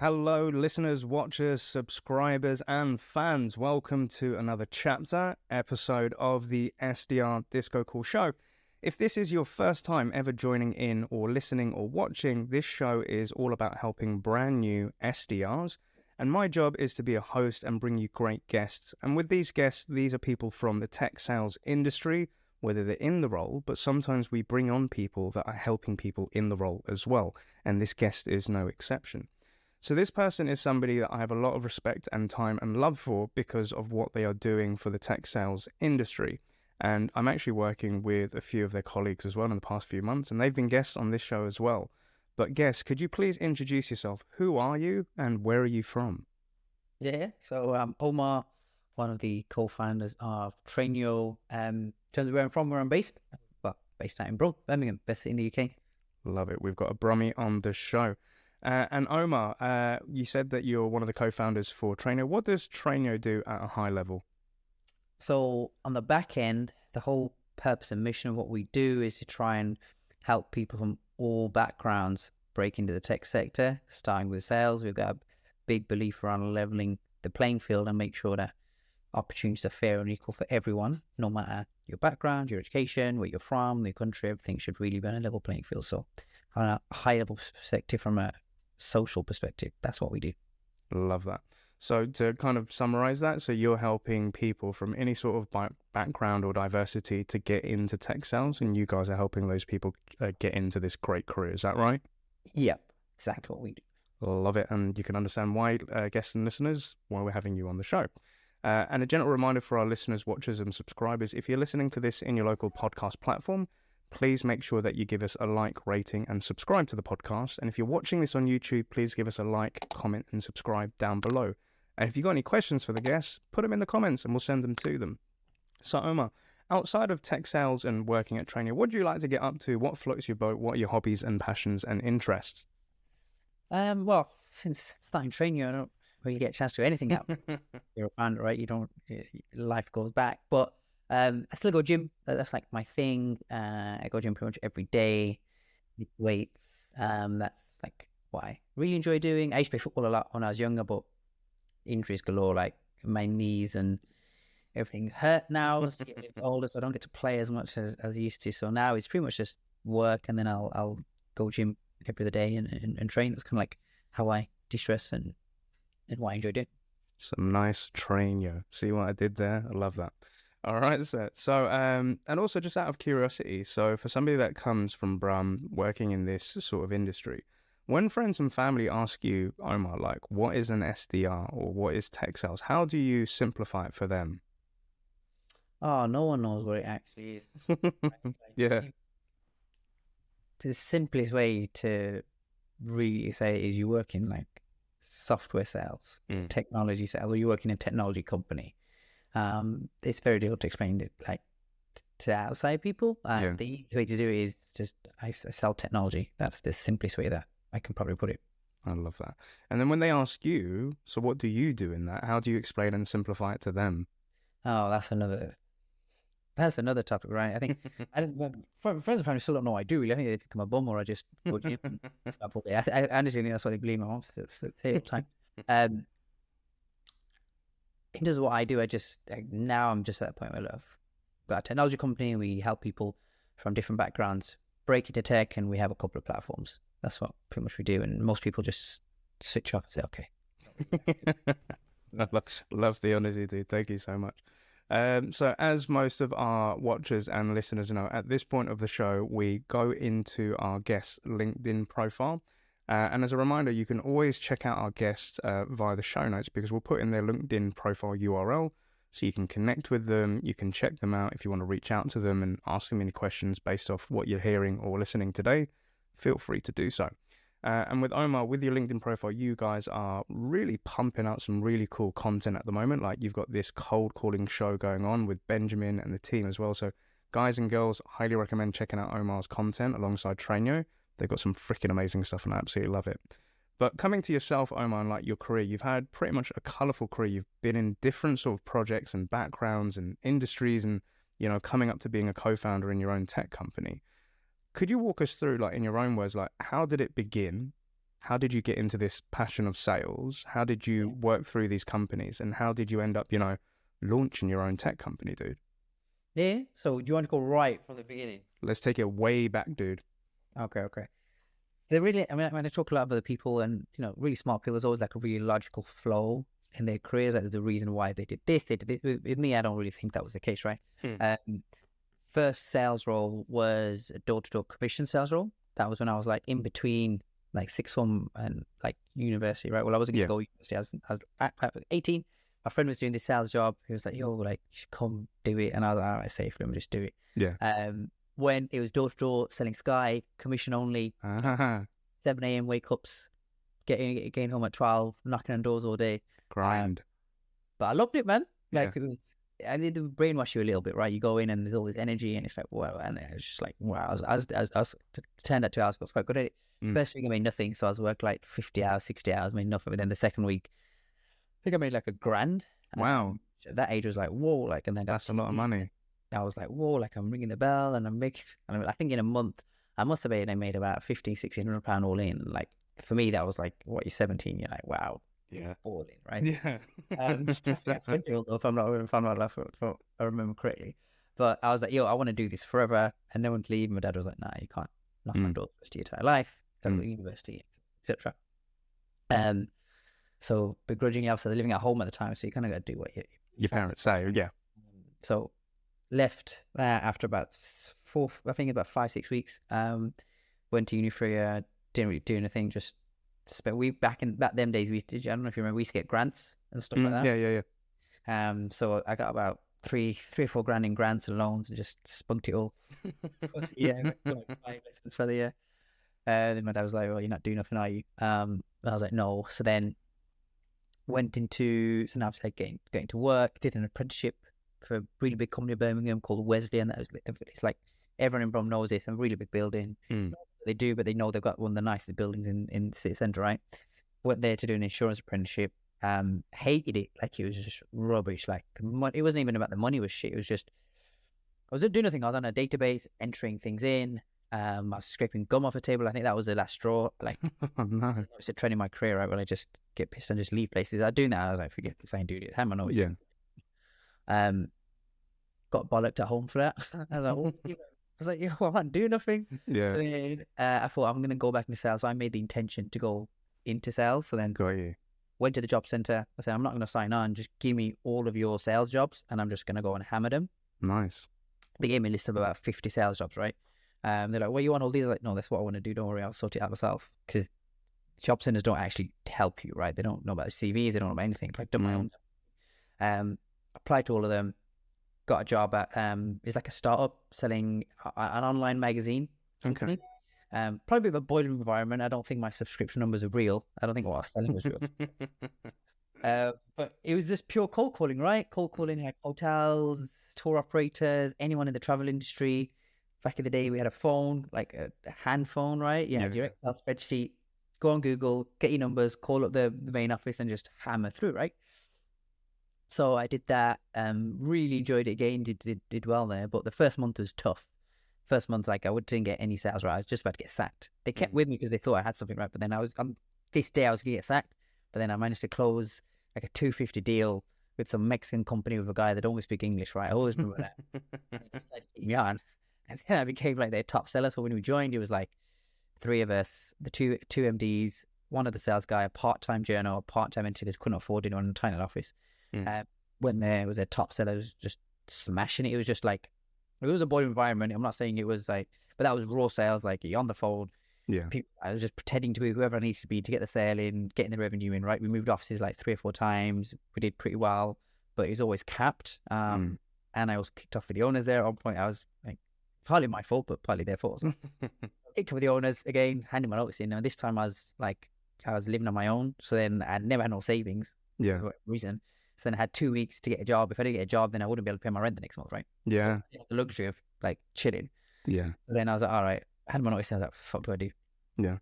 Hello, listeners, watchers, subscribers, and fans. Welcome to another episode of the SDR DiscoCall show. If this is your first time ever joining in or listening or watching, this show is all about helping brand new SDRs. And my job is to be a host and bring you great guests. And with these guests, these are people from the tech sales industry, whether they're in the role, but sometimes we bring on people that are helping people in the role as well. And this guest is no exception. So this person is somebody that I have a lot of respect and time and love for because of what they are doing for the tech sales industry. And I'm actually working with a few of their colleagues as well in the past few months, and they've been guests on this show as well. But guests, could you please introduce yourself? Who are you and where are you from? Yeah, so I'm Omar, one of the co-founders of TrainYo. In terms of where I'm based, well, based out in Birmingham, best in the UK. Love it. We've got a Brummie on the show. And Omar, you said that you're one of the co-founders for TrainYo. What does TrainYo do at a high level? So on the back end, the whole purpose and mission of what we do is to try and help people from all backgrounds break into the tech sector, starting with sales. We've got a big belief around leveling the playing field and make sure that opportunities are fair and equal for everyone, no matter your background, your education, where you're from, the country. Everything should really be on a level playing field. So on a high level perspective, from a social perspective, that's what we do. Love that. So to kind of summarize that, so you're helping people from any sort of background or diversity to get into tech sales, and you guys are helping those people get into this great career. Is that right? Yep, exactly what we do. Love it. And you can understand why, guests and listeners, why we're having you on the show. And a gentle reminder for our listeners, watchers and subscribers, if you're listening to this in your local podcast platform, please make sure that you give us a like, rating, and subscribe to the podcast. And if you're watching this on YouTube, please give us a like, comment, and subscribe down below. And if you've got any questions for the guests, put them in the comments and we'll send them to them. So Omar, outside of tech sales and working at TrainYo, what do you like to get up to? What floats your boat? What are your hobbies and passions and interests? Well, since starting TrainYo, I don't really get a chance to do anything else. You're a founder, right? Life goes back. But I still go gym. That's like my thing. I go gym pretty much every day. Weights. That's like what I really enjoy doing. I used to play football a lot when I was younger, but injuries galore. Like my knees and everything hurt now as I get a bit older, so I don't get to play as much as I used to. So now it's pretty much just work, and then I'll go gym every other day and train. That's kind of like how I de-stress and what I enjoy doing. Some nice TrainYo. See what I did there? I love that. All right, so and also just out of curiosity, so for somebody that comes from working in this sort of industry, when friends and family ask you, Omar, like, what is an SDR or what is tech sales, how do you simplify it for them? Oh, no one knows what it actually is. Yeah. The simplest way to really say it is you work in like software sales, technology sales, or you work in a technology company. It's very difficult to explain it like to outside people. The easy way to do it is just I sell technology. That's the simplest way that I can probably put it. I love that. And then when they ask you, so what do you do in that? How do you explain and simplify it to them? Oh, that's another topic, right? I think friends and family still don't know what I do. Really, I think they think I'm a bum or I just go gym and stop all day. I honestly think that's what they believe. My mom says all the time. In terms of what I do, now I'm just at that point where I've got a technology company and we help people from different backgrounds break into tech, and we have a couple of platforms. That's what pretty much we do, and most people just switch off and say, okay. Love the honesty, dude. Thank you so much. So as most of our watchers and listeners know, at this point of the show, we go into our guest's LinkedIn profile. And as a reminder, you can always check out our guests via the show notes, because we'll put in their LinkedIn profile URL so you can connect with them. You can check them out if you want to reach out to them and ask them any questions based off what you're hearing or listening today. Feel free to do so. And with Omar, with your LinkedIn profile, you guys are really pumping out some really cool content at the moment. Like you've got this cold calling show going on with Benjamin and the team as well. So guys and girls, highly recommend checking out Omar's content alongside TrainYo. They've got some freaking amazing stuff and I absolutely love it. But coming to yourself, Omar, and like your career, you've had pretty much a colourful career. You've been in different sort of projects and backgrounds and industries and, coming up to being a co-founder in your own tech company. Could you walk us through, like in your own words, like how did it begin? How did you get into this passion of sales? How did you work through these companies? And how did you end up, launching your own tech company, dude? Yeah. So do you want to go right from the beginning? Let's take it way back, dude. Okay. They're really, when I talk to a lot of other people and, really smart people, there's always like a really logical flow in their careers. Like there's a reason why they did this, they did this. With me, I don't really think that was the case, right? First sales role was a door-to-door commission sales role. That was when I was like in between like sixth form and like university, right? Well, I wasn't going to go to university. I was 18. My friend was doing this sales job. He was like, yo, like, you should come do it. And I was like, all right, safe, let me just do it. Yeah. When it was door-to-door, selling Sky, commission only, 7 a.m. wake-ups, getting home at 12, knocking on doors all day. Grind. But I loved it, man. Like, it was, I did brainwash you a little bit, right? You go in and there's all this energy and it's like, wow. And it's just like, wow. I was turned out 2 hours, I was quite good at it. First week I made nothing. So I was working like 50 hours, 60 hours, made nothing. But then the second week, I think I made like $1,000. Wow. At that age was like, whoa. Like, and then that's a lot of money. I was like, whoa, like I'm ringing the bell and I'm making, and I think in a month, I must have made about £1,500-1,600 all in. Like for me, that was like, what, you're 17, you're like, wow. Yeah. All in, right? Yeah. If I'm not left, if I remember correctly. But I was like, yo, I want to do this forever. And no one to leave. My dad was like, nah, you can't knock on doors for your entire life. Go to university, etc. So begrudgingly, I was living at home at the time. So you kind of got to do what your parents say. Yeah. So left after about 5-6 weeks. Went to uni for a year, didn't really do anything, just spent back them days I don't know if you remember, we used to get grants and stuff like that. Yeah. So I got about three or $4 grand in grants and loans and just spunked it all. Yeah, like 5 lessons for the year. Then my dad was like, well, you're not doing nothing, are you? I was like, no. So then went into, so now I was like getting to work, did an apprenticeship for a really big company in Birmingham called Wesley, and it's like everyone in Brum knows it's a really big building. They do, but they know they've got one of the nicest buildings in the city centre, right? Went there to do an insurance apprenticeship. Hated it, like it was just rubbish. Like it wasn't even about the money, was shit. It was just, I was doing nothing. I was on a database entering things in. I was scraping gum off a table. I think that was the last straw. Like, no. I was a trend in my career, right? When I just get pissed and just leave places. I do that. I was like, forget this, I ain't doing it. Hammer noise. Yeah. Got bollocked at home for that. I was like, yo, I can't do nothing. Yeah. So then, I thought I'm gonna go back into sales. So I made the intention to go into sales. So then Got you. went to the job center. I said, I'm not gonna sign on. Just give me all of your sales jobs, and I'm just gonna go and hammer them. Nice. They gave me a list of about 50 sales jobs, right? They're like, well, you want all these? I was like, no, that's what I want to do. Don't worry, I'll sort it out myself. Because job centers don't actually help you, right? They don't know about the CVs. They don't know about anything. Like, done my own. Applied to all of them. Got a job at it's like a startup selling an online magazine company. Okay. Probably a bit of a boiler environment. I don't think my subscription numbers are real. I don't think what I was selling was real. But it was just pure cold calling, right? Cold calling like hotels, tour operators, anyone in the travel industry. Back in the day, we had a phone, like a hand phone, right? Yeah, your Excel spreadsheet. Go on Google, get your numbers, call up the main office, and just hammer through, right? So I did that. Really enjoyed it again. Did well there, but the first month was tough. First month, like didn't get any sales right. I was just about to get sacked. They kept with me because they thought I had something right. But then this day I was gonna get sacked. But then I managed to close like a 250 deal with some Mexican company with a guy that only speak English, right? I always remember that. And they decided to keep me on. And then I became like their top seller. So when we joined, it was like 3 of us, the two MDs, one of the sales guy, a part-time journal, a part-time entity that couldn't afford anyone in a tiny office. Went there, was their top seller, was just smashing it. It was just like, it was a boiling environment. I'm not saying it was like, but that was raw sales, like you're on the phone. Yeah. I was just pretending to be whoever I needed to be to get the sale in, getting the revenue in, right? We moved offices like 3 or 4 times. We did pretty well, but it was always capped. And I was kicked off with the owners there. At one point, I was like, partly my fault, but partly their fault. So I Picked up with the owners again, handed my notice in. And this time I was living on my own. So then I never had no savings. Yeah. For whatever reason. So then I had 2 weeks to get a job. If I didn't get a job, then I wouldn't be able to pay my rent the next month, right? Yeah. So I had the luxury of like chilling. Yeah. So then I was like, all right, I had my notice. I was like, fuck do I do? Yeah.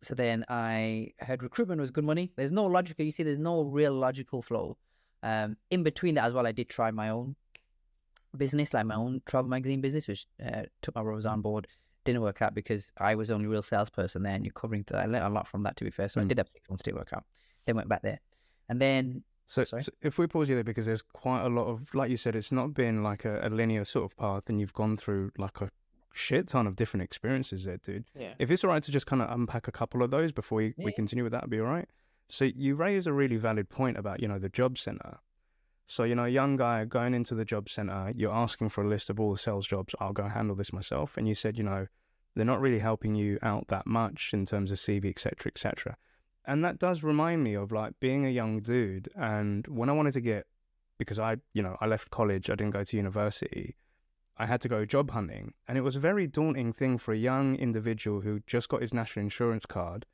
So then I heard recruitment was good money. There's no logical, you see, there's no real logical flow. In between that as well, I did try my own business, like my own travel magazine business, which took my brothers on board. Didn't work out because I was the only real salesperson there, and you're covering that. I learned a lot from that, to be fair. So I did that for 6 months, didn't work out. Then went back there. And then So if we pause you there, because there's quite a lot of, like you said, it's not been like a linear sort of path, and you've gone through like a shit ton of different experiences there, dude. Yeah. If it's all right to just kind of unpack a couple of those before we continue with that, would be all right. So you raised a really valid point about, the job center. So, a young guy going into the job center, you're asking for a list of all the sales jobs. I'll go handle this myself. And you said, they're not really helping you out that much in terms of CV, et cetera, et cetera. And that does remind me of like being a young dude. And when I wanted to get, because I left college, I didn't go to university, I had to go job hunting. And it was a very daunting thing for a young individual who just got his national insurance card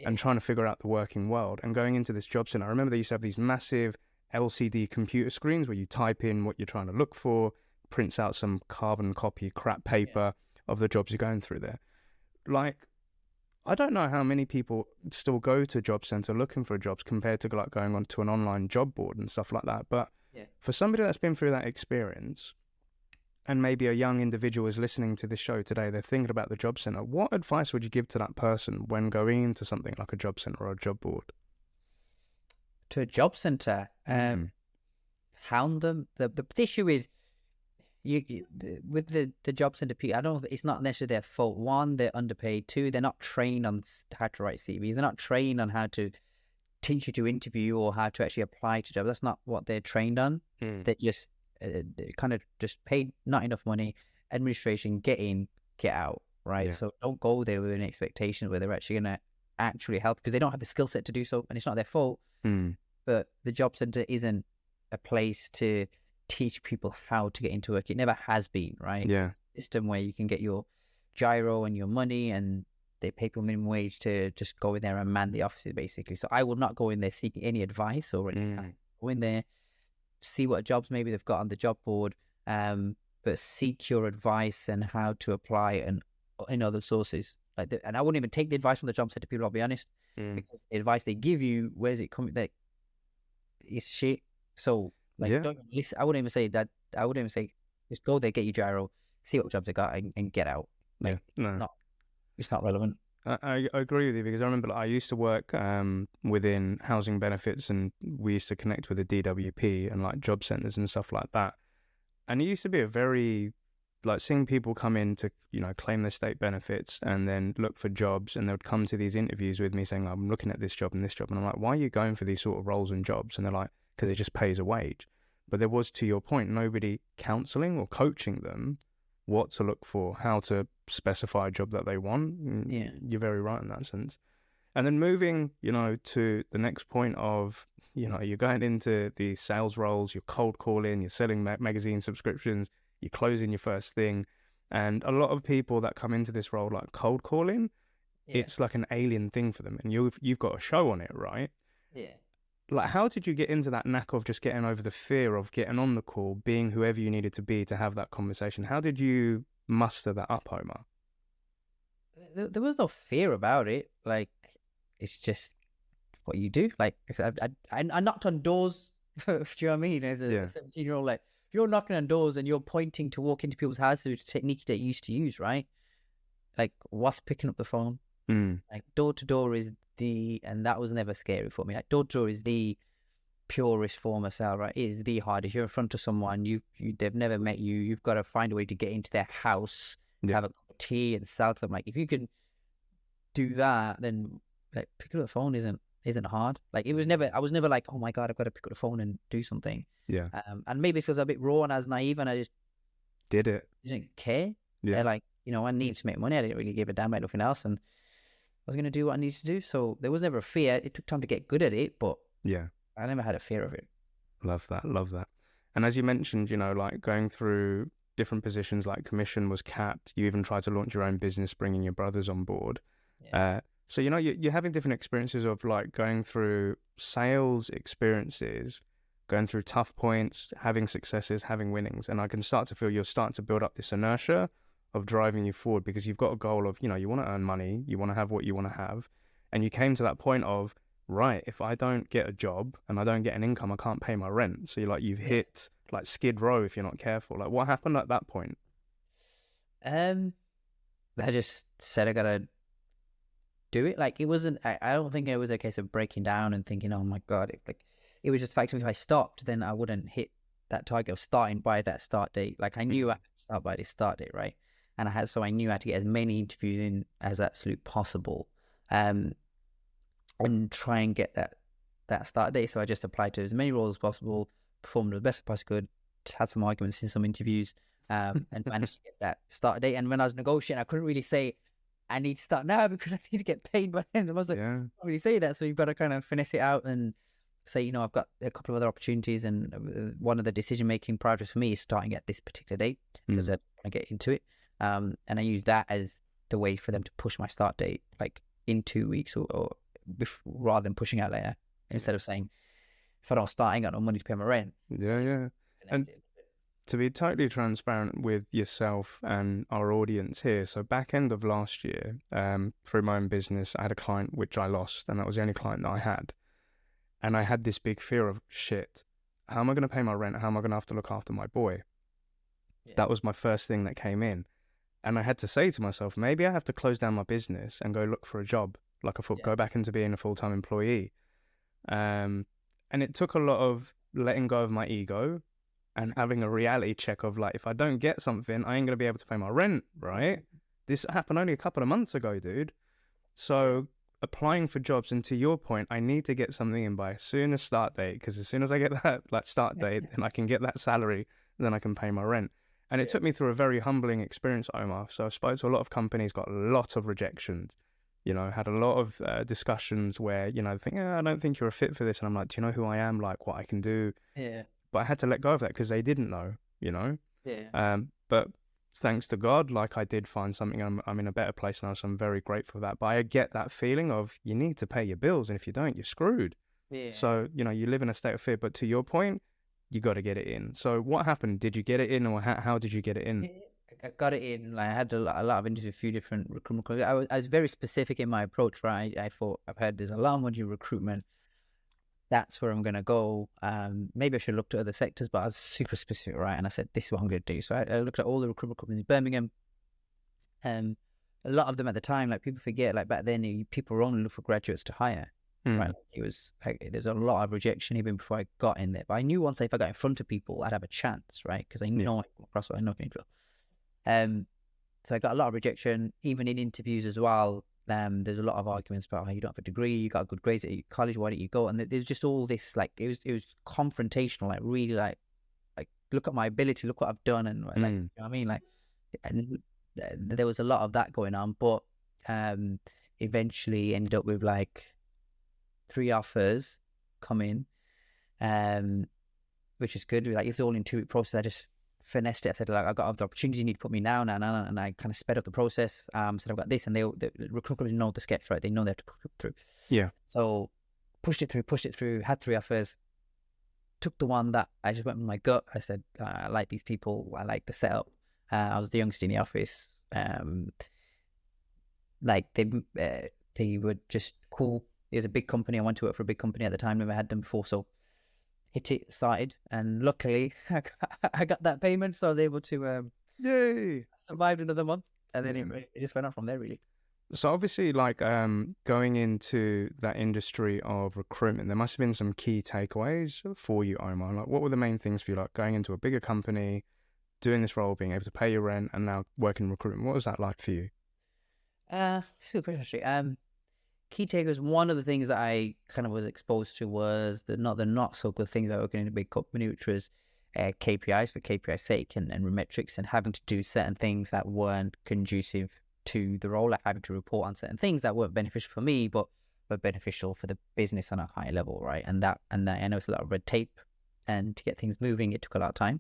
and trying to figure out the working world and going into this job center. I remember they used to have these massive LCD computer screens where you type in what you're trying to look for, prints out some carbon copy crap paper of the jobs you're going through there. Like, I don't know how many people still go to job center looking for jobs compared to like going onto an online job board and stuff like that. But for somebody that's been through that experience, and maybe a young individual is listening to this show today, they're thinking about the job center, what advice would you give to that person when going into something like a job center or a job board? To a job center, hound them. The issue is, with the job center people, I don't. It's not necessarily their fault. One, they're underpaid. Two, they're not trained on how to write CVs. They're not trained on how to teach you to interview or how to actually apply to jobs. That's not what they're trained on. They just kind of just paid not enough money, administration, get in, get out, right? So don't go there with an expectation where they're actually going to actually help, because they don't have the skill set to do so, and it's not their fault. But the job center isn't a place to teach people how to get into work. It never has been, right? Yeah. It's a system where you can get your gyro and your money, and they pay people minimum wage to just go in there and man the offices, basically. So I will not go in there seeking any advice or anything. Go in there, see what jobs maybe they've got on the job board, but seek your advice and how to apply and in other sources. And I wouldn't even take the advice from the job center people, I'll be honest, because the advice they give you, where's it coming? Like, it's shit. So don't listen. I wouldn't even say that. I wouldn't even say just go there, get your gyro, see what jobs they got, and get out. Like, it's not relevant. I agree with you, because I remember I used to work within housing benefits, and we used to connect with the DWP and like job centers and stuff like that. And it used to be a very, like, seeing people come in to, claim their state benefits and then look for jobs, and they would come to these interviews with me saying, I'm looking at this job and this job. And I'm like, why are you going for these sort of roles and jobs? And they're like, because it just pays a wage. But there was, to your point, nobody counseling or coaching them what to look for, how to specify a job that they want. Yeah. You're very right in that sense. And then moving, to the next point of, you're going into these sales roles, you're cold calling, you're selling magazine subscriptions, you're closing your first thing. And a lot of people that come into this role, like cold calling, it's like an alien thing for them. And you've got a show on it, right? Yeah. Like, how did you get into that knack of just getting over the fear of getting on the call, being whoever you needed to be to have that conversation? How did you muster that up, Omar? There was no fear about it. Like, it's just what you do. Like, I knocked on doors. Do you know what I mean? As a 17-year-old, like, if you're knocking on doors and you're pointing to walk into people's houses with a technique that you used to use, right? Like, what's picking up the phone? Like, door to door is and that was never scary for me. Like, door to door is the purest form of sale, right? It is the hardest. You're in front of someone, they've never met you. You've got to find a way to get into their house, have a cup of tea, and sell to them. Like, if you can do that, then like picking up the phone isn't hard. Like, I was never like, oh my god, I've got to pick up the phone and do something. Yeah. And maybe it was a bit raw and I was naive, and I just did it. Didn't need I needed to make money. I didn't really give a damn about nothing else, and I was going to do what I needed to do. So there was never a fear. It took time to get good at it, but I never had a fear of it. Love that. And as you mentioned, like going through different positions, like commission was capped. You even tried to launch your own business, bringing your brothers on board. Yeah. So, you know, you're having different experiences of like going through sales experiences, going through tough points, having successes, having winnings. And I can start to feel you're starting to build up this inertia of driving you forward, because you've got a goal of, you know, you want to earn money, you want to have what you want to have. And you came to that point of, right, if I don't get a job and I don't get an income, I can't pay my rent. So you've hit like Skid Row if you're not careful. Like, what happened at that point? I just said I gotta do it. Like, it wasn't, I don't think it was a case of breaking down and thinking, oh my God, it was just the fact that if I stopped, then I wouldn't hit that target of starting by that start date. Like, I knew I had to start by this start date, right? And so I knew I had to get as many interviews in as absolute possible, and try and get that start date. So I just applied to as many roles as possible, performed the best I could, had some arguments in some interviews, and managed to get that start date. And when I was negotiating, I couldn't really say I need to start now because I need to get paid by then. I was like, I can't really say that. So you've got to kind of finesse it out and say, you know, I've got a couple of other opportunities, and one of the decision-making priorities for me is starting at this particular date because I want to get into it. And I use that as the way for them to push my start date, like in 2 weeks or rather than pushing out later, instead of saying, if I don't start, I ain't got no money to pay my rent. And to be totally transparent with yourself and our audience here, so back end of last year, through my own business, I had a client which I lost, and that was the only client that I had. And I had this big fear of, shit, how am I going to pay my rent? How am I going to have to look after my boy? That was my first thing that came in. And I had to say to myself, maybe I have to close down my business and go look for a job, like go back into being a full-time employee. And it took a lot of letting go of my ego and having a reality check of like, if I don't get something, I ain't going to be able to pay my rent, right? This happened only a couple of months ago, dude. So applying for jobs, and to your point, I need to get something in by as soon as start date, because as soon as I get that like start date, then I can get that salary, then I can pay my rent. And it took me through a very humbling experience, Omar. So I spoke to a lot of companies, got a lot of rejections, you know, had a lot of discussions where, you know, think, I don't think you're a fit for this. And I'm like, do you know who I am? Like, what I can do? But I had to let go of that because they didn't know, you know? But thanks to God, like I did find something. I'm in a better place now, so I'm very grateful for that. But I get that feeling of you need to pay your bills, and if you don't, you're screwed. So, you know, you live in a state of fear. But to your point, you got to get it in. So what happened? Did you get it in, or how did you get it in? I got it in. Like, I had a lot of interviews, a few different recruitment. I was very specific in my approach, right? I thought, I've heard there's a lot of money in recruitment. That's where I'm going to go. Maybe I should look to other sectors, but I was super specific, right? And I said, this is what I'm going to do. So I looked at all the recruitment companies in Birmingham. A lot of them at the time, like, people forget, like back then, people were only looking for graduates to hire. Right, like, it was like, there's a lot of rejection even before I got in there. But I knew once if I got in front of people, I'd have a chance, right? Because I know I come across what I know people. So I got a lot of rejection, even in interviews as well. There's a lot of arguments about, you don't have a degree, you got good grades at college, why don't you go? And there's just all this, like, it was confrontational, like really like look at my ability, look what I've done, and like, you know what I mean, like, and there was a lot of that going on. But eventually ended up with like 3 offers come in, which is good. Like, it's all in 2-week process. I just finessed it. I said, like, I got other opportunities, you need to put me now, and I kind of sped up the process. Said, I've got this, and the recruiters know the sketch, right? They know they have to push it through. So pushed it through, had 3 offers, took the one that I just went with my gut. I said, I like these people, I like the setup. I was the youngest in the office. Like, they were just cool. It was a big company. I went to work for a big company at the time, never had them before, so hit it, started, and luckily I got that payment, so I was able to survive another month, and then it just went on from there, really. So obviously, like, going into that industry of recruitment, there must have been some key takeaways for you, Omar. Like, what were the main things for you, like going into a bigger company, doing this role, being able to pay your rent, and now working in recruitment? What was that like for you? Super interesting. Key takeaways, one of the things that I kind of was exposed to was the not so good things about working in a big company, which was KPIs for KPI's sake, and metrics, and having to do certain things that weren't conducive to the role, like having to report on certain things that weren't beneficial for me, but were beneficial for the business on a high level, right? And that I know it's a lot of red tape, and to get things moving, it took a lot of time.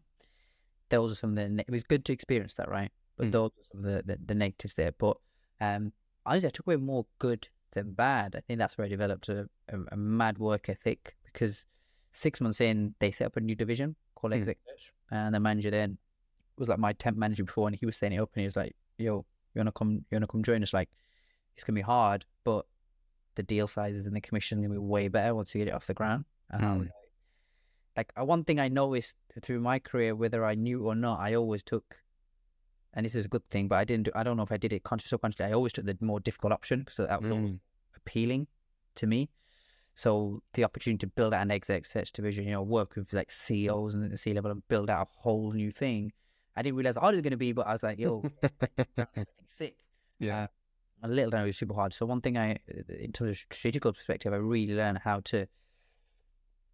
those are some of it was good to experience that, right? But those are some of the negatives there. But honestly, I took away more good than bad. I think that's where I developed a mad work ethic, because 6 months in, they set up a new division called Exec Search, and the manager then was like my temp manager before, and he was setting it up, and he was like, "Yo, you wanna come join us? Like, it's gonna be hard, but the deal sizes and the commission are gonna be way better once you get it off the ground." And I was like, one thing I noticed through my career, whether I knew or not, I always took, and this is a good thing, but I don't know if I did it consciously or subconsciously, I always took the more difficult option, because that was always appealing to me. So the opportunity to build out an exec search division, you know, work with like CEOs and the C-level and build out a whole new thing. I didn't realize how hard it was going to be, but I was like, yo, that's sick. Yeah. A little time it was super hard. So one thing in terms of strategical perspective, I really learned how to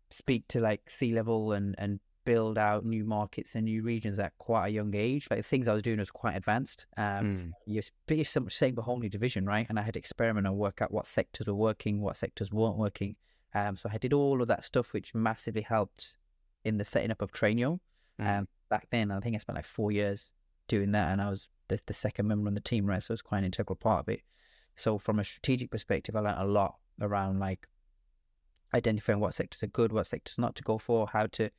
speak to like C-level and build out new markets and new regions at quite a young age. Like the things I was doing was quite advanced. You're setting a whole new division, right? And I had to experiment and work out what sectors were working, what sectors weren't working. So I did all of that stuff, which massively helped in the setting up of TrainYo. Back then, I think I spent like 4 years doing that, and I was the second member on the team, right? So it's quite an integral part of it. So from a strategic perspective, I learned a lot around like identifying what sectors are good, what sectors not to go for, how to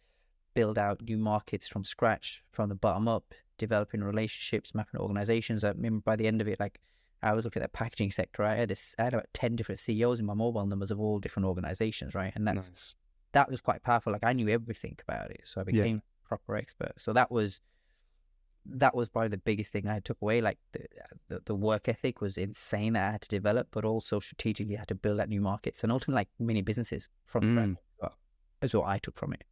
build out new markets from scratch, from the bottom up, developing relationships, mapping organizations. I remember by the end of it, like I was looking at the packaging sector. I had about 10 different CEOs in my mobile numbers of all different organizations, right? And that was quite powerful. Like I knew everything about it, so I became a proper expert. So that was probably the biggest thing I took away. Like the work ethic was insane that I had to develop, but also strategically I had to build out new markets and ultimately like mini businesses from brand. Is what I took from it.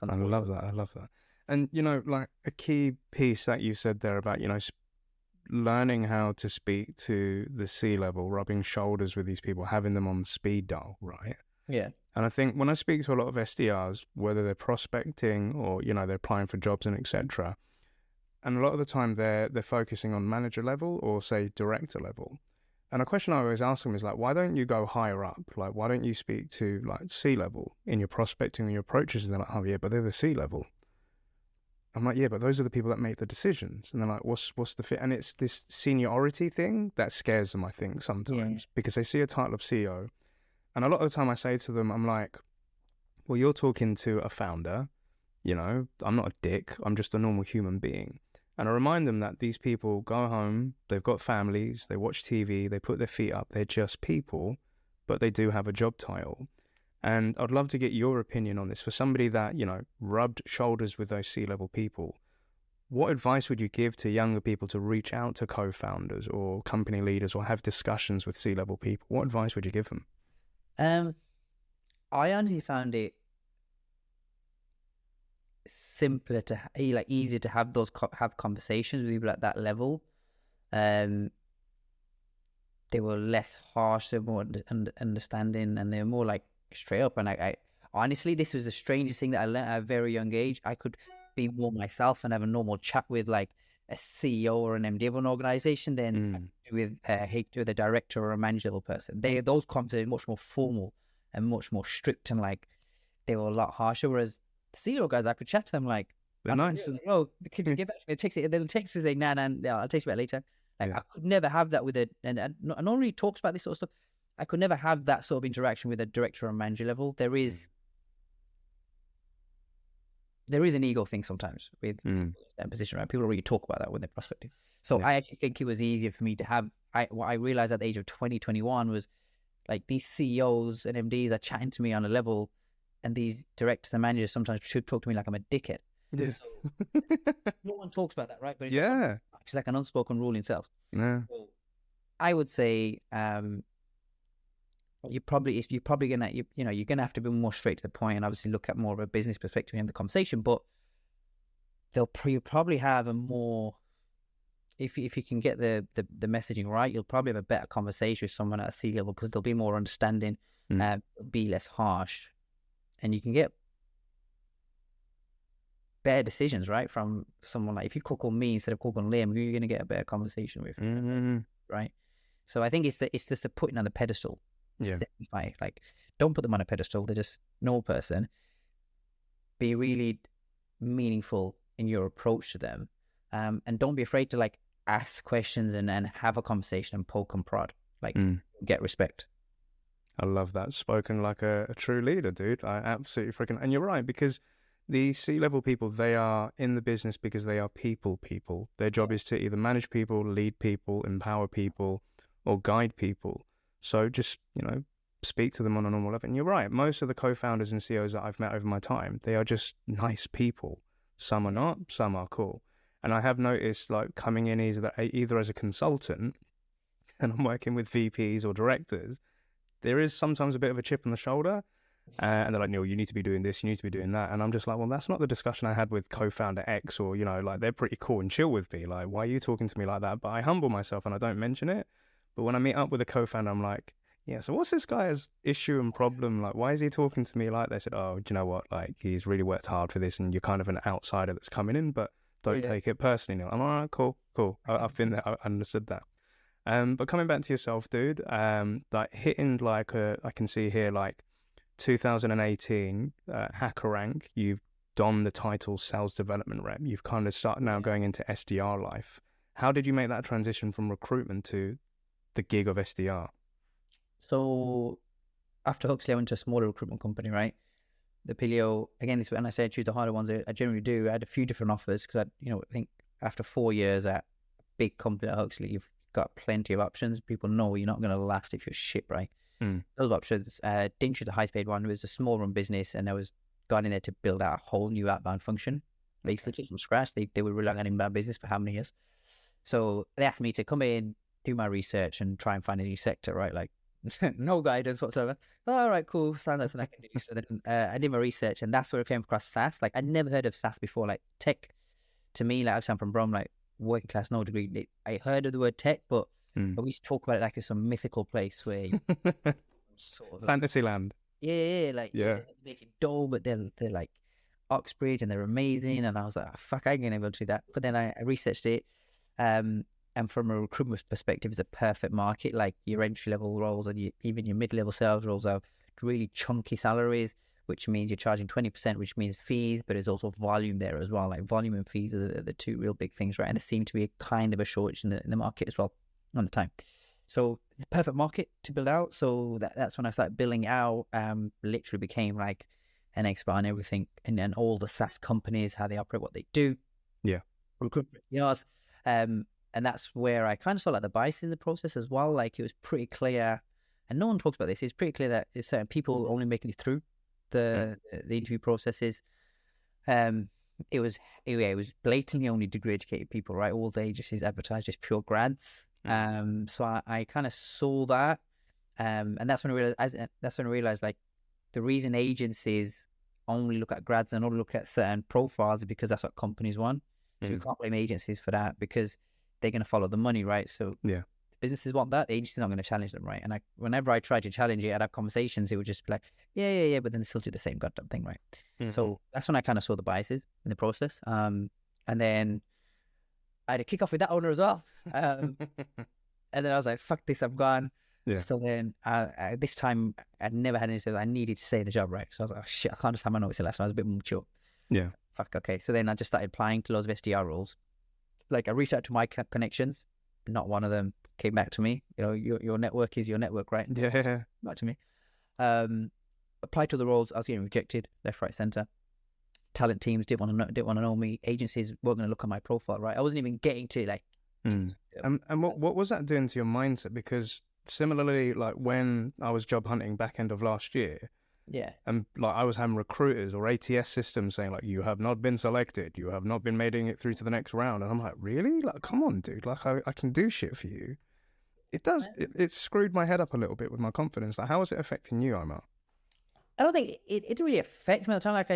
I love that. And, you know, like a key piece that you said there about, you know, learning how to speak to the C-level, rubbing shoulders with these people, having them on speed dial, right? Yeah. And I think when I speak to a lot of SDRs, whether they're prospecting or, you know, they're applying for jobs and etc., and a lot of the time they're focusing on manager level or say director level. And a question I always ask them is like, why don't you go higher up? Like, why don't you speak to like C-level in your prospecting and your approaches? And they're like, oh yeah, but they're the C-level. I'm like, yeah, but those are the people that make the decisions. And they're like, what's the fit? And it's this seniority thing that scares them, I think, sometimes, because they see a title of CEO. And a lot of the time I say to them, I'm like, well, you're talking to a founder, you know, I'm not a dick. I'm just a normal human being. And I remind them that these people go home, they've got families, they watch TV, they put their feet up, they're just people, but they do have a job title. And I'd love to get your opinion on this. For somebody that, you know, rubbed shoulders with those C-level people, what advice would you give to younger people to reach out to co-founders or company leaders or have discussions with C-level people? What advice would you give them? I honestly found it simpler to easier to have have conversations with people at that level. They were less harsh, they were more understanding, and they were more like straight up. And I honestly, this was the strangest thing that I learned at a very young age. I could be more myself and have a normal chat with like a CEO or an MD of an organization than with a director or a manager level person. Those conversations are much more formal and much more strict, and like they were a lot harsher. Whereas CEO guys, I could chat to them like, they're nice. Oh, could you get back to me? They'll text me saying, nah, I'll text you back later. Like I could never have that with and no one really talks about this sort of stuff. I could never have that sort of interaction with a director or manager level. There is an ego thing sometimes with that position, right? People don't really talk about that when they're prospecting. So I actually think it was easier for me to have. What I realized at the age of 2021 was like these CEOs and MDs are chatting to me on a level, and these directors and managers sometimes should talk to me like I'm a dickhead. Yes. So, no one talks about that, right? But it's like an unspoken rule in sales. Yeah. So I would say you're probably gonna you're gonna have to be more straight to the point and obviously look at more of a business perspective in the conversation. But you'll probably have a more, if you can get the messaging right, you'll probably have a better conversation with someone at a C level because they'll be more understanding, be less harsh, and you can get better decisions, right, from someone like, if you call me instead of calling Liam, who are you going to get a better conversation with, right? So I think it's just a putting on the pedestal. Simplify. Like, don't put them on a pedestal. They're just a normal person. Be really meaningful in your approach to them. And don't be afraid to like ask questions and have a conversation and poke and prod, like get respect. I love that. Spoken like a true leader, dude. I absolutely freaking... And you're right, because the C-level people, they are in the business because they are people. Their job is to either manage people, lead people, empower people, or guide people. So just, speak to them on a normal level. And you're right. Most of the co-founders and CEOs that I've met over my time, they are just nice people. Some are not, some are cool. And I have noticed, like, coming in either as a consultant, and I'm working with VPs or directors, there is sometimes a bit of a chip on the shoulder, and they're like, Neil, you need to be doing this, you need to be doing that. And I'm just like, well, that's not the discussion I had with co-founder X, or, like, they're pretty cool and chill with me. Like, why are you talking to me like that? But I humble myself and I don't mention it. But when I meet up with a co-founder, I'm like, yeah, so what's this guy's issue and problem? Like, why is he talking to me like that? They said, oh, do you know what? Like, he's really worked hard for this, and you're kind of an outsider that's coming in, but don't take it personally, Neil. I'm all right, cool. I've been there, I understood that. But coming back to yourself, dude, like hitting like I can see here, like 2018 hacker rank, you've donned the title sales development rep. You've kind of started now going into SDR life. How did you make that transition from recruitment to the gig of SDR? So after Huxley, I went to a smaller recruitment company, right? The Paleo, again, this when I say I choose the harder ones, I generally do. I had a few different offers because I think after 4 years at a big company like Huxley, you've got plenty of options. People know you're not going to last if you're shit, right? Those options. Didn't choose the highest paid one. It was a small run business, and I was got in there to build out a whole new outbound function, basically from scratch. They were relying on inbound business for how many years? So they asked me to come in, do my research, and try and find a new sector, right? Like no guidance whatsoever. All right, cool. Sounds like something I can do. So then I did my research, and that's where I came across SaaS. Like I'd never heard of SaaS before. Like tech, to me, like I'm from Brom, like working class, no degree. I heard of the word tech, but we used to talk about it like it's some mythical place where you sort of Fantasyland. like they're making dough, but they're like Oxbridge and they're amazing. And I was like, oh, fuck, I ain't gonna be able to do that. But then I researched it. And from a recruitment perspective, it's a perfect market. Like your entry level roles and even your mid level sales roles are really chunky salaries, which means you're charging 20%, which means fees, but there's also volume there as well. Like volume and fees are the two real big things, right? And there seemed to be a kind of a shortage in the market as well on the time. So it's a perfect market to build out. So that's when I started building out. Literally became like an expert on everything and all the SaaS companies, how they operate, what they do. Yeah. Recruitment, yes. And that's where I kind of saw like the bias in the process as well. Like it was pretty clear, and no one talks about this. It's pretty clear that it's certain people only making it through the interview processes. It was blatantly only degree educated people, right? All the agencies advertised just pure grads. So I kind of saw that, and that's when I realized like the reason agencies only look at grads and only look at certain profiles is because that's what companies want. So you can't blame agencies for that because they're going to follow the money, right? So businesses want that. The agency's not going to challenge them, right? And whenever I tried to challenge it, I'd have conversations. It would just be like, yeah, but then they still do the same goddamn thing, right? So that's when I kind of saw the biases in the process. And then I had a kick off with that owner as well. And then I was like, fuck this, I'm gone. Yeah. So then this time I'd never had any sales. I needed to stay in the job, right? So I was like, oh, shit, I can't just have my notice last. I was a bit more mature. Yeah. Fuck, okay. So then I just started applying to loads of SDR roles. Like I reached out to my connections. Not one of them came back to me. Your network is your network, right? Yeah. Back to me. Applied to the roles. I was getting rejected left, right, center. Talent teams didn't want to know me. Agencies weren't going to look at my profile, right? I wasn't even getting to like. And what was that doing to your mindset? Because similarly, like when I was job hunting back end of last year, and like I was having recruiters or ATS systems saying like, you have not been selected, you have not been making it through to the next round, and I'm like, really? Like, come on, dude! Like I can do shit for you. It does. It screwed my head up a little bit with my confidence. Like, how is it affecting you, Omar? I don't think it really affected me at the time. Like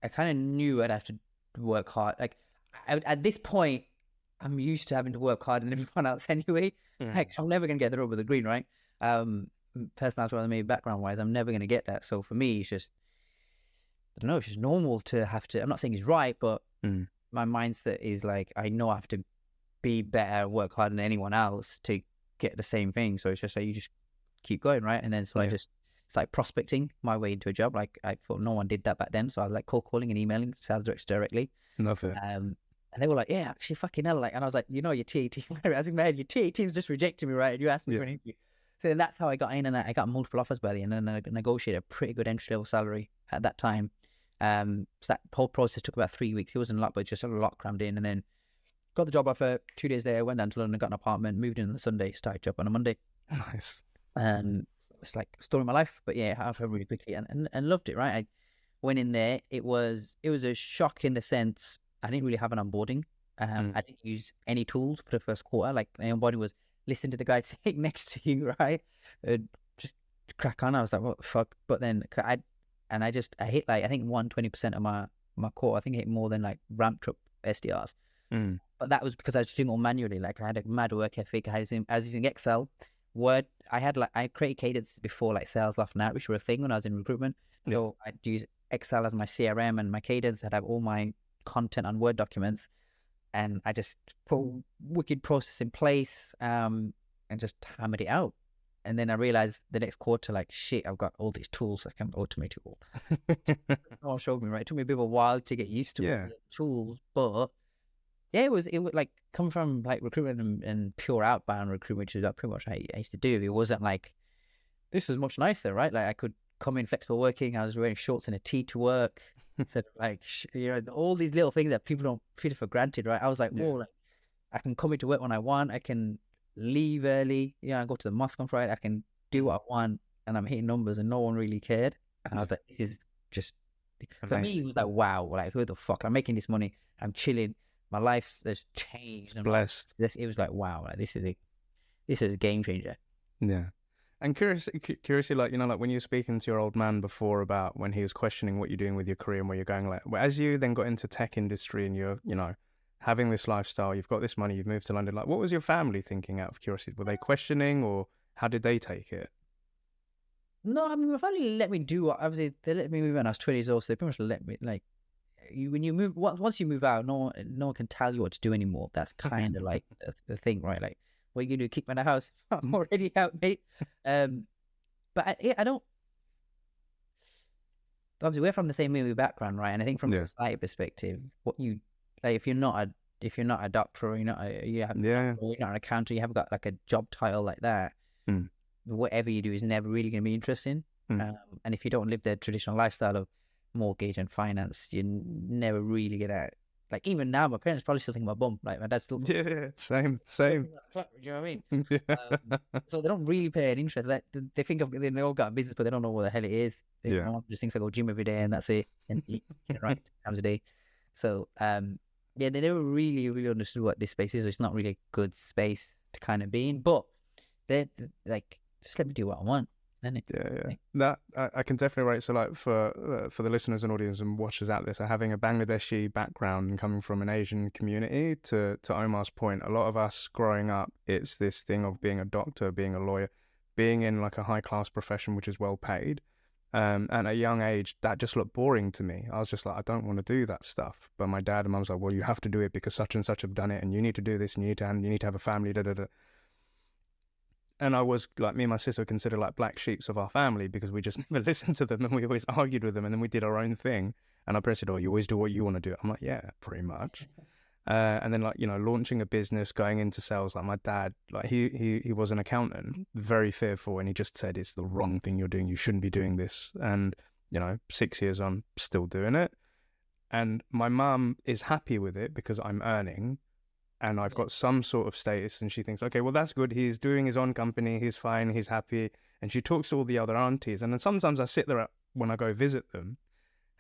I kind of knew I'd have to work hard. Like at this point, I'm used to having to work harder than everyone else anyway. Like I'm never gonna get the rubber the green, right? Personality-wise, maybe background-wise, I'm never gonna get that. So for me, it's just, I don't know, it's just normal to have to. I'm not saying it's right, but my mindset is like, I know I have to be better, work harder than anyone else to get the same thing. So it's just like you just keep going, right? And then so I just started prospecting my way into a job. Like I thought no one did that back then. So I was like cold calling and emailing sales directors directly. Love it. And they were like, yeah, actually fucking hell. Like, and I was like, you know, your TA team, I was like, man, your TA team's just rejecting me, right? And you asked me for an interview. So then that's how I got in, and I got multiple offers by the end, and I negotiated a pretty good entry level salary at that time. So that whole process took about 3 weeks. It wasn't a lot, but just a lot crammed in. And then got the job offer. 2 days later, went down to London, got an apartment, moved in on the Sunday, started job on a Monday. Nice. It's like story of my life, but yeah, I felt really quickly and loved it. Right, I went in there. It was a shock in the sense I didn't really have an onboarding. I didn't use any tools for the first quarter. Like my onboarding was listen to the guy sitting next to you, right? Just crack on. I was like, what the fuck? But then I hit like I think 120% of my quarter. I think I hit more than like ramped up SDRs. But that was because I was doing it all manually. Like I had a mad work ethic. I was using Excel, Word. I created cadences before like Sales Loft and Outreach were a thing when I was in recruitment. So I'd use Excel as my CRM and my cadence. I'd have all my content on Word documents, and I just put a wicked process in place and just hammered it out. And then I realized the next quarter, like, shit, I've got all these tools I can automate it all. No one showed me, right? It took me a bit of a while to get used to the tools, but yeah, it would like come from like recruitment and pure outbound recruitment, which is pretty much what I used to do. It wasn't like, this was much nicer, right? Like I could come in flexible working. I was wearing shorts and a tee to work. Instead of like, all these little things that people don't feel for granted, right? I was like, oh, like I can come into work when I want. I can leave early. I go to the mosque on Friday. I can do what I want, and I'm hitting numbers, and no one really cared. And I was like, this is just for me. It was like, wow, like who the fuck? I'm making this money. I'm chilling. My life has changed. It's blessed. It was like, wow, like this is a game changer. Yeah. And curiously, like, like when you were speaking to your old man before about when he was questioning what you're doing with your career and where you're going, like, as you then got into tech industry and you're, having this lifestyle, you've got this money, you've moved to London, like, what was your family thinking out of curiosity? Were they questioning, or how did they take it? No, I mean, my family let me do what, obviously, they let me move when I was 20 years old, so they pretty much let me, like, when you move, once you move out, no one can tell you what to do anymore. That's kind of like the thing, right? Like, what are you gonna do? Kick me in the house? I'm already out, mate. But I don't. Obviously, we're from the same movie background, right? And I think from a society perspective, what you like, if you're not a doctor, or you're not an accountant, you haven't got like a job title like that. Whatever you do is never really going to be interesting. And if you don't live the traditional lifestyle of mortgage and finance, you're never really gonna, like, even now my parents probably still think about bum, like my dad's still same you know what I mean? So they don't really pay an interest. They think they all got a business, but they don't know what the hell it is. They just think I go gym every day and that's it, and eat right times a day. So they never really understood what this space is. So it's not really a good space to kind of be in, but they like, just let me do what I want. That I can definitely relate. So like for the listeners and audience and watchers out there, so having a Bangladeshi background and coming from an Asian community, to Omar's point, a lot of us growing up, it's this thing of being a doctor, being a lawyer, being in like a high class profession which is well paid. And at a young age, that just looked boring to me. I was just like, I don't want to do that stuff. But my dad and mum was like, well, you have to do it because such and such have done it, and you need to do this, and you need to have a family. And I was like, me and my sister were considered like black sheeps of our family because we just never listened to them, and we always argued with them, and then we did our own thing. And I said, oh, you always do what you want to do. I'm like, yeah, pretty much. And then like, launching a business, going into sales, like my dad, like he was an accountant, very fearful. And he just said, it's the wrong thing you're doing. You shouldn't be doing this. And, 6 years on, still doing it. And my mum is happy with it because I'm earning and I've got some sort of status, and she thinks, okay, well, that's good. He's doing his own company. He's fine. He's happy. And she talks to all the other aunties. And then sometimes I sit there when I go visit them.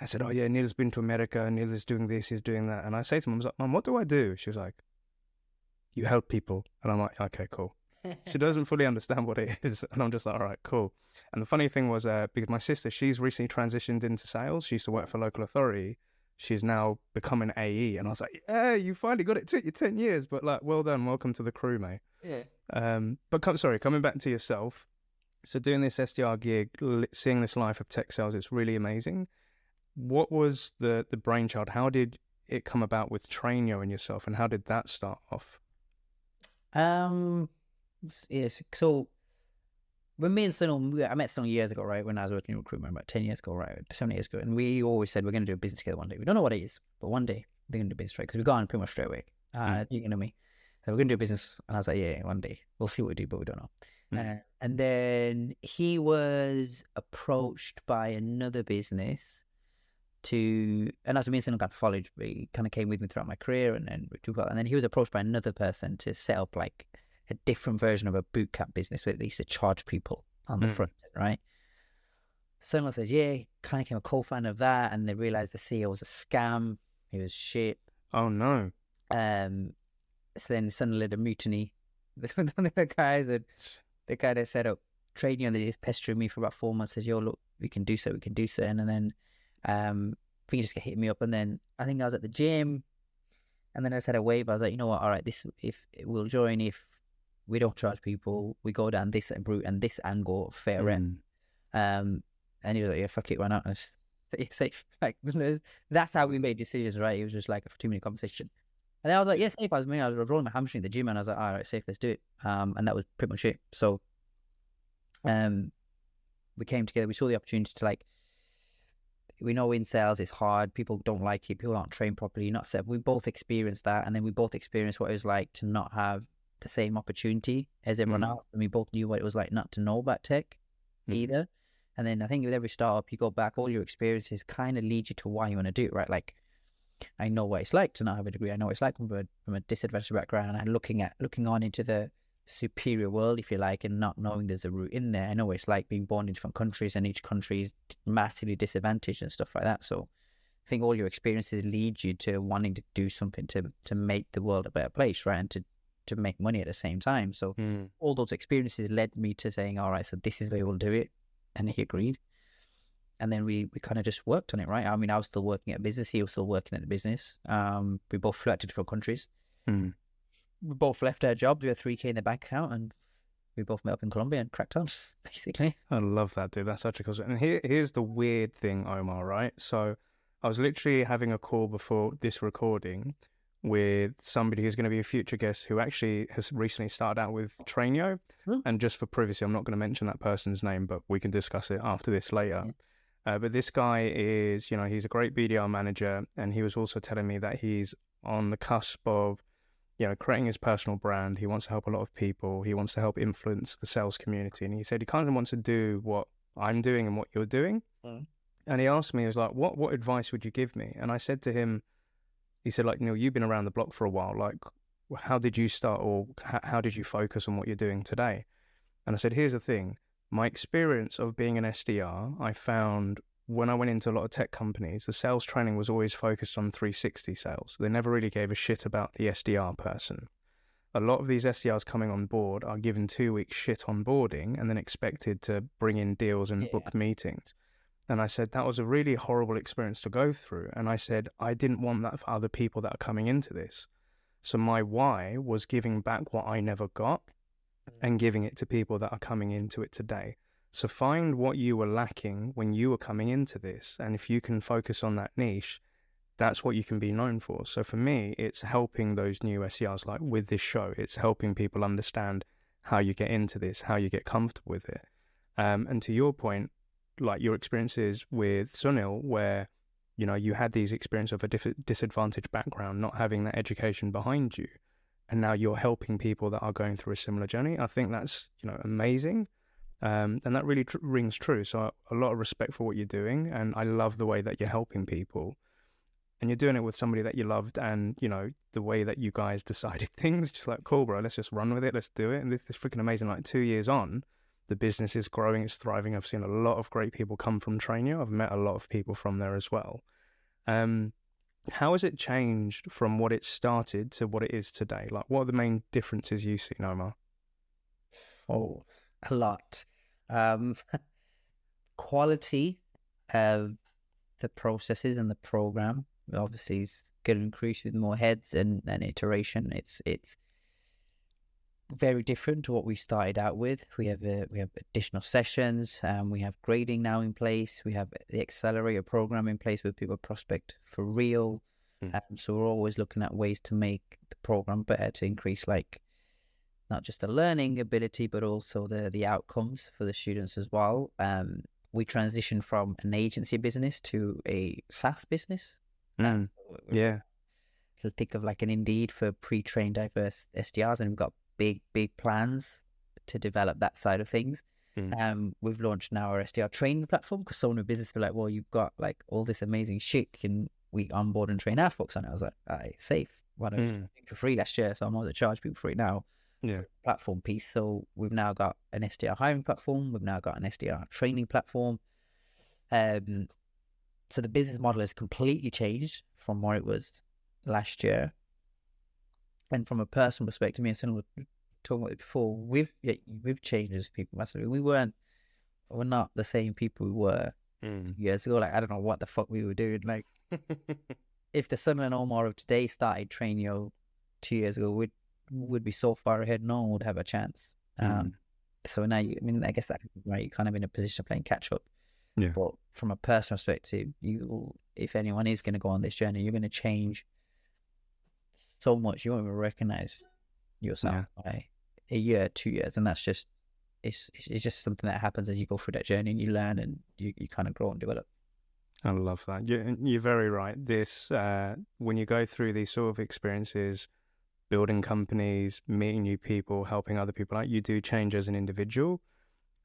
I said, oh yeah, Neil's been to America. Neil is doing this. He's doing that. And I say to Mum, Mum, what do I do? She was like, you help people. And I'm like, okay, cool. She doesn't fully understand what it is. And I'm just like, all right, cool. And the funny thing was, because my sister, she's recently transitioned into sales. She used to work for a local authority. She's now become an AE. And I was like, yeah, you finally got it. It took you 10 years, but like, well done. Welcome to the crew, mate. Yeah. But coming back to yourself. So doing this SDR gig, seeing this life of tech sales, it's really amazing. What was the brainchild? How did it come about with TrainYo and yourself, and how did that start off? Yes. So when me and Sunil, I met Sunil years ago, right? When I was working in recruitment, about 10 years ago, right? 7 years ago. And we always said we're going to do a business together one day. We don't know what it is, but one day we're going to do business, right? Because we got on pretty much straight away. You know me. So we're going to do business. And I was like, yeah, one day. We'll see what we do, but we don't know. And then he was approached by another business and as me and Sunil got followed, he kind of came with me throughout my career, and then he was approached by another person to set up like a different version of a boot camp business where they used to charge people on the front end, right? Someone said, yeah, kind of became a co-founder of that, and they realized the CEO was a scam. He was shit. Oh no. So then suddenly led a mutiny. The guy that set up TrainYo, and they just pestering me for about 4 months, says, yo, look, we can do so. And then I think he just hit me up, and then I think I was at the gym, and then I just had a wave. I was like, you know what, all right, if we'll join if we don't charge people, we go down this route and this angle, fair rent. And he was like, yeah, fuck it, why not? It's safe. Like, that's how we made decisions, right? It was just like a 2-minute conversation. And then I was like, yeah, safe. I was rolling my hamstring at the gym, and I was like, all right, safe, let's do it. And that was pretty much it. So we came together, we saw the opportunity to, like, we know in sales it's hard, people don't like it, people aren't trained properly, not set. We both experienced that, and then we both experienced what it was like to not have the same opportunity as everyone else, and we both knew what it was like not to know about tech either. And then I think with every startup, you go back, all your experiences kind of lead you to why you want to do it, right? Like, I know what it's like to not have a degree. I know what it's like from a disadvantaged background, and looking on into the superior world, if you like, and not knowing there's a route in there. I know what it's like being born in different countries, and each country is massively disadvantaged and stuff like that. So I think all your experiences lead you to wanting to do something to make the world a better place, right? And to make money at the same time. So all those experiences led me to saying, all right, so this is where we'll do it. And he agreed. And then we kind of just worked on it, right? I mean, I was still working at business. He was still working at the business. We both flew out to different countries. We both left our jobs. We had $3,000 in the bank account, and we both met up in Colombia and cracked on, basically. I love that, dude. That's such a cool. And here's the weird thing, Omar, right? So I was literally having a call before this recording with somebody who's going to be a future guest who actually has recently started out with TrainYo. And just for privacy, I'm not going to mention that person's name, but we can discuss it after this later. But this guy is, he's a great BDR manager, and he was also telling me that he's on the cusp of, creating his personal brand. He wants to help a lot of people. He wants to help influence the sales community. And he said he kind of wants to do what I'm doing and what you're doing. And he asked me, he was like, what advice would you give me? And I said to him, he said, like, Neil, you've been around the block for a while. Like, how did you start, or how did you focus on what you're doing today? And I said, here's the thing. My experience of being an SDR, I found when I went into a lot of tech companies, the sales training was always focused on 360 sales. They never really gave a shit about the SDR person. A lot of these SDRs coming on board are given 2 weeks shit onboarding and then expected to bring in deals and book meetings. And I said, that was a really horrible experience to go through. And I said, I didn't want that for other people that are coming into this. So my why was giving back what I never got and giving it to people that are coming into it today. So find what you were lacking when you were coming into this. And if you can focus on that niche, that's what you can be known for. So for me, it's helping those new SDRs, like with this show, it's helping people understand how you get into this, how you get comfortable with it. And to your point, like your experiences with Sunil, where, you had these experiences of a disadvantaged background, not having that education behind you, and now you're helping people that are going through a similar journey. I think that's, amazing. And that really rings true. So a lot of respect for what you're doing. And I love the way that you're helping people. And you're doing it with somebody that you loved, and, the way that you guys decided things, just like, cool, bro, let's just run with it. Let's do it. And this is freaking amazing. Like 2 years on, the business is growing, it's thriving. I've seen a lot of great people come from TrainYo. I've met a lot of people from there as well. How has it changed from what it started to what it is today? Like, what are the main differences you see, Omar? Oh, a lot. Quality of the processes and the program obviously is going to increase with more heads and iteration. It's very different to what we started out with. We have additional sessions. We have grading now in place. We have the accelerator program in place with people prospect for real. So we're always looking at ways to make the program better, to increase like not just the learning ability, but also the outcomes for the students as well. We transitioned from an agency business to a SaaS business. Yeah. So think of like an Indeed for pre-trained diverse SDRs, and we've got big plans to develop that side of things. We've launched now our SDR training platform, because someone in business be like, well, you've got like all this amazing shit, can we onboard and train our folks on it? I was like, all right, safe. Why don't you do it for free last year? So I'm going to charge people for it now. Yeah. Platform piece. So we've now got an SDR hiring platform. We've now got an SDR training platform. So the business model has completely changed from what it was last year. And from a personal perspective, me and Sun were talking about it before, we've changed as people massively. We're not the same people we were 2 years ago. Like, I don't know what the fuck we were doing. Like, if the Sun and Omar of today started TrainYo 2 years ago, would be so far ahead, no one would have a chance. So now, I guess that, right, you're kind of in a position of playing catch up. Yeah. But from a personal perspective, if anyone is going to go on this journey, you're going to change so much. You won't even recognize yourself by a year, 2 years, and that's just it's just something that happens as you go through that journey, and you learn, and you kind of grow and develop. I love that. You're very right. This when you go through these sort of experiences, building companies, meeting new people, helping other people out, you do change as an individual.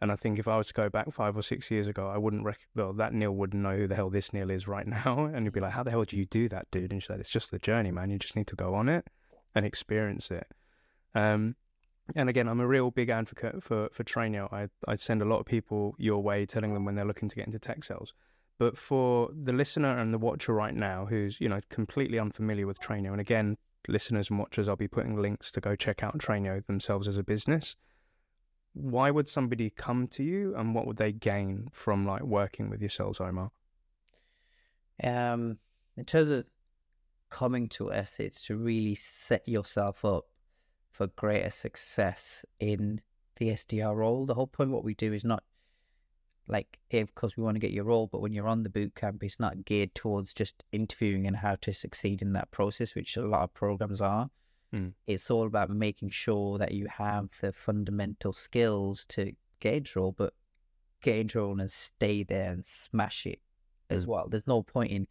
And I think if I was to go back 5 or 6 years ago, I wouldn't that Neil wouldn't know who the hell this Neil is right now. And you'd be like, how the hell do you do that, dude? And she's like, it's just the journey, man. You just need to go on it and experience it. And again, I'm a real big advocate for TrainYo. I send a lot of people your way, telling them when they're looking to get into tech sales. But for the listener and the watcher right now, who's, completely unfamiliar with TrainYo, and again, listeners and watchers, I'll be putting links to go check out TrainYo themselves as a business. Why would somebody come to you, and what would they gain from like working with yourselves, Omar? In terms of coming to us, it's to really set yourself up for greater success in the SDR role. The whole point of what we do is not like, hey, of course we want to get your role, but when you're on the boot camp, it's not geared towards just interviewing and how to succeed in that process, which a lot of programs are. It's all about making sure that you have the fundamental skills to get into role, but get into role and stay there and smash it as well. There's no point in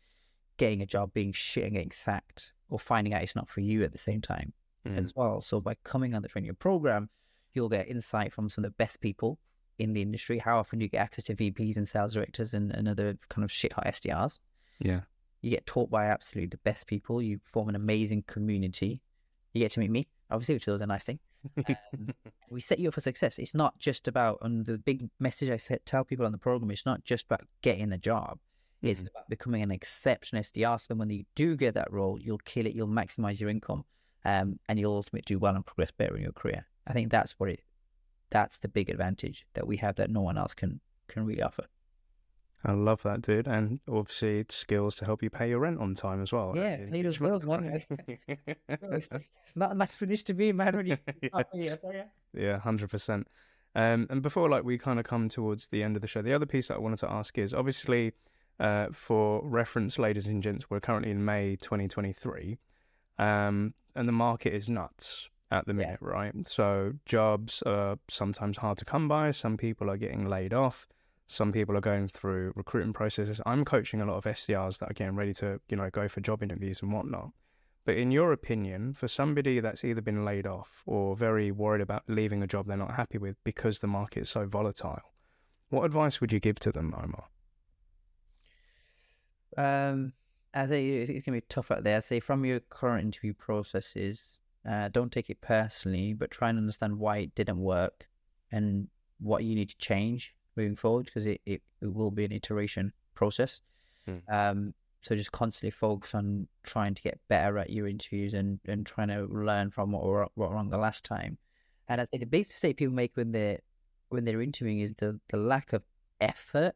getting a job, being shit and getting sacked, or finding out it's not for you at the same time as well. So by coming on the TrainYo program, you'll get insight from some of the best people in the industry. How often do you get access to VPs and sales directors and other kind of shit hot SDRs? Yeah. You get taught by absolutely the best people. You form an amazing community. You get to meet me, obviously, which is a nice thing. We set you up for success. It's not just about, and the big message I tell people on the program, it's not just about getting a job. It's about becoming an exceptional SDR. So then when you do get that role, you'll kill it, you'll maximize your income, and you'll ultimately do well and progress better in your career. I think that's the big advantage that we have that no one else can really offer. I love that, dude. And obviously it's skills to help you pay your rent on time as well. Yeah, pay those bills, man. It's not a nice finish to be, man, when you Yeah, 100%. And before we kind of come towards the end of the show, the other piece that I wanted to ask is, obviously, for reference, ladies and gents, we're currently in May 2023, and the market is nuts at the minute, right? So jobs are sometimes hard to come by. Some people are getting laid off. Some people are going through recruiting processes. I'm coaching a lot of SDRs that are getting ready to, go for job interviews and whatnot. But in your opinion, for somebody that's either been laid off or very worried about leaving a job they're not happy with because the market is so volatile, what advice would you give to them, Omar? I think it's going to be tough out there. I'd say from your current interview processes, don't take it personally, but try and understand why it didn't work and what you need to change moving forward, because it will be an iteration process. So just constantly focus on trying to get better at your interviews and trying to learn from what went wrong the last time. And I think the biggest mistake people make when they're interviewing is the lack of effort.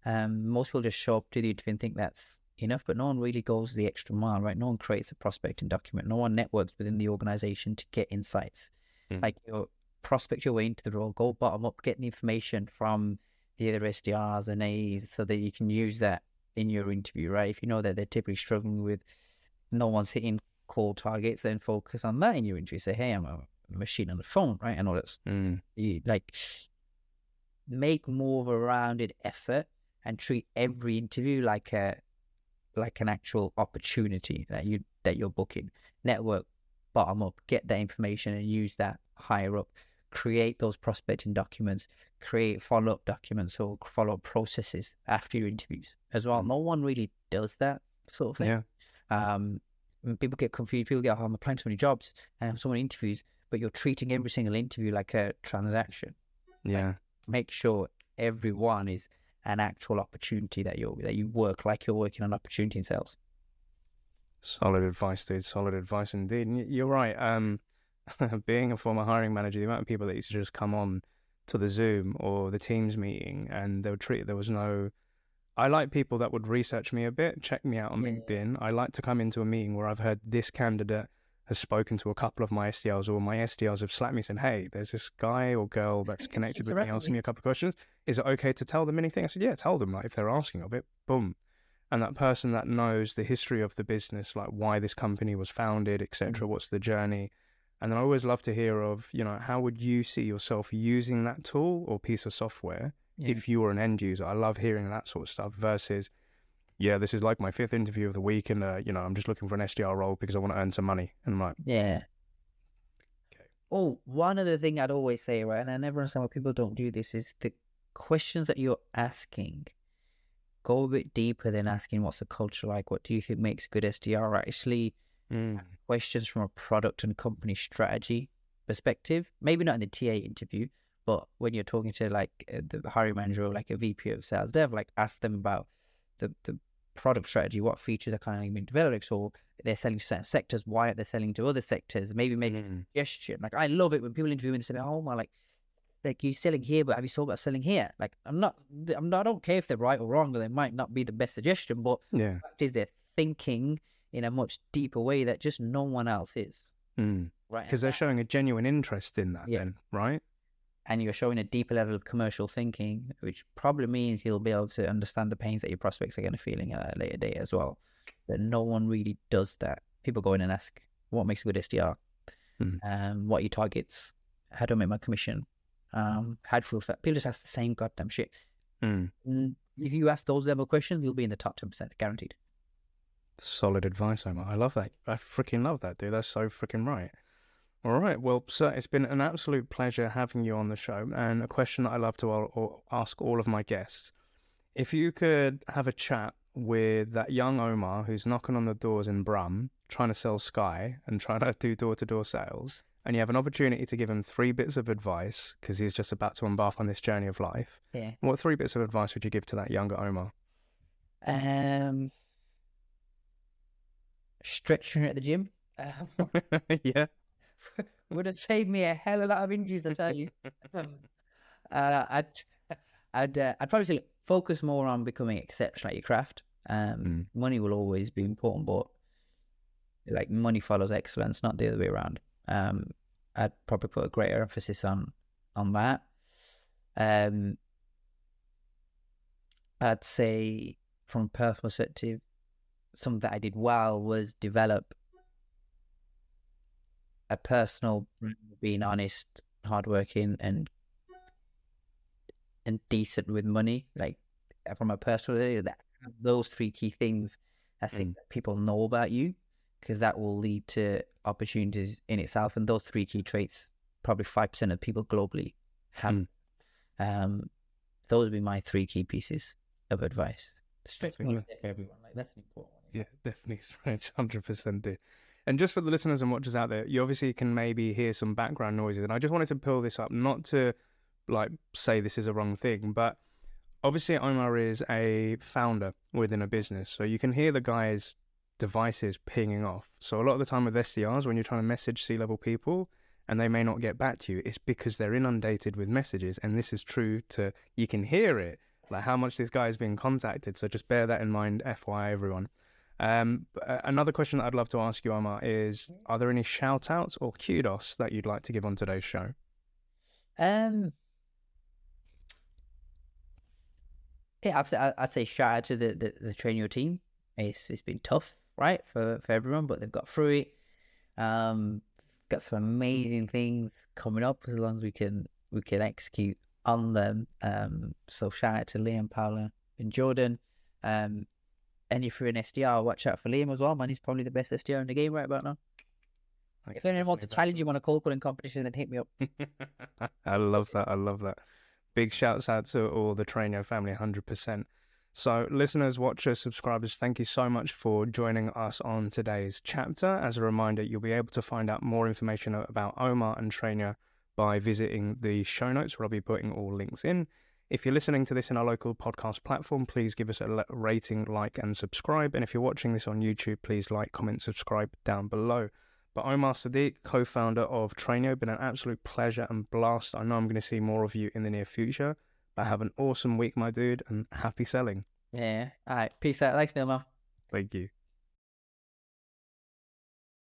Most people just show up to the interview and think that's enough, but no one really goes the extra mile, right? No one creates a prospecting document. No one networks within the organization to get insights. Like, prospect your way into the role, go bottom up, get the information from the other SDRs and A's so that you can use that in your interview, right? If you know that they're typically struggling with no one's hitting call targets, then focus on that in your interview. Say, hey, I'm machine on the phone, right? And all that. Like, make more of a rounded effort and treat every interview like an actual opportunity that you're booking. Network bottom up, get that information and use that higher up. Create those prospecting documents, create follow-up documents or follow-up processes after your interviews as well. No one really does that sort of thing. When people get confused, people get, I'm applying so many jobs and have so many interviews, but you're treating every single interview like a transaction. Like, make sure everyone is an actual opportunity that you work like you're working on opportunity in sales. Solid advice, dude. Solid advice indeed. And you're right. Being a former hiring manager, the amount of people that used to just come on to the Zoom or the Teams meeting and they would treat, there was no, I like people that would research me a bit, check me out on LinkedIn. I like to come into a meeting where I've heard this candidate has spoken to a couple of my SDRs, or my SDRs have slapped me saying, hey, there's this guy or girl that's connected with me, asking me a couple of questions. Is it okay to tell them anything? I said, yeah, tell them, like, if they're asking of it, boom. And that person that knows the history of the business, like why this company was founded, etc., what's the journey. And then I always love to hear of, how would you see yourself using that tool or piece of software if you were an end user? I love hearing that sort of stuff versus, this is like my 5th interview of the week and, I'm just looking for an SDR role because I want to earn some money. And I'm like, okay. Oh, one other thing I'd always say, right, and I never understand why people don't do this, is the questions that you're asking, go a bit deeper than asking what's the culture like, what do you think makes a good SDR. Actually, questions from a product and company strategy perspective, maybe not in the TA interview, but when you're talking to like the hiring manager or like a VP of sales dev, like ask them about the product strategy, what features are kind of being developed, or they're selling certain sectors, why are they selling to other sectors, maybe make a suggestion. Like, I love it when people interview me and say, oh my, like you're selling here, but have you thought about selling here? Like, I don't care if they're right or wrong, or they might not be the best suggestion, but the fact is they're thinking in a much deeper way that just no one else is. Right? Because they're showing a genuine interest in that then, right? And you're showing a deeper level of commercial thinking, which probably means you'll be able to understand the pains that your prospects are going to feeling at a later date as well. But no one really does that. People go in and ask, what makes a good SDR? What are your targets? How do I make my commission? How do you feel? People just ask the same goddamn shit. If you ask those level questions, you'll be in the top 10%, guaranteed. Solid advice, Omar. I love that. I freaking love that, dude. That's so freaking right. All right. Well, sir, it's been an absolute pleasure having you on the show. And a question that I love to ask all of my guests. If you could have a chat with that young Omar who's knocking on the doors in Brum, trying to sell Sky and trying to do door-to-door sales, and you have an opportunity to give him 3 bits of advice because he's just about to embark on this journey of life, what 3 bits of advice would you give to that younger Omar? Stretching at the gym. Would have saved me a hell of a lot of injuries, I tell you. I'd probably say focus more on becoming exceptional at your craft. Money will always be important, but like money follows excellence, not the other way around. I'd probably put a greater emphasis on that. I'd say from a personal perspective, something that I did well was develop a personal being honest, hardworking, and decent with money. Like, from a personal, those 3 key things I think that people know about you, because that will lead to opportunities in itself. And those 3 key traits, probably 5% of people globally have. Those would be my 3 key pieces of advice. Strict for everyone. Like, that's an important one. Yeah, definitely. 100% do. And just for the listeners and watchers out there, you obviously can maybe hear some background noises. And I just wanted to pull this up, not to like say this is a wrong thing, but obviously Omar is a founder within a business. So you can hear the guy's devices pinging off. So a lot of the time with SDRs, when you're trying to message C-level people and they may not get back to you, it's because they're inundated with messages. And this is true to, you can hear it, like how much this guy is being contacted. So just bear that in mind, FYI, everyone. Another question that I'd love to ask you, Omar, is are there any shout outs or kudos that you'd like to give on today's show? Yeah, I'd say shout out to the TrainYo team. It's been tough, right, for everyone, but they've got through it. got some amazing things coming up as long as we can execute on them. So shout out to Liam, Paula, and Jordan. And if you're an SDR, watch out for Liam as well, man. He's probably the best SDR in the game right about now. If anyone wants to challenge him on a cold calling competition, then hit me up. I love that. I love that. Big shouts out to all the TrainYo family, 100%. So listeners, watchers, subscribers, thank you so much for joining us on today's chapter. As a reminder, you'll be able to find out more information about Omar and TrainYo by visiting the show notes, where I'll be putting all links in. If you're listening to this in our local podcast platform, please give us a rating, like, and subscribe. And if you're watching this on YouTube, please like, comment, subscribe down below. But Omar Sadik, co-founder of TrainYo, been an absolute pleasure and blast. I know I'm going to see more of you in the near future. But have an awesome week, my dude, and happy selling. Yeah. All right. Peace out. Thanks, Neil. Thank you.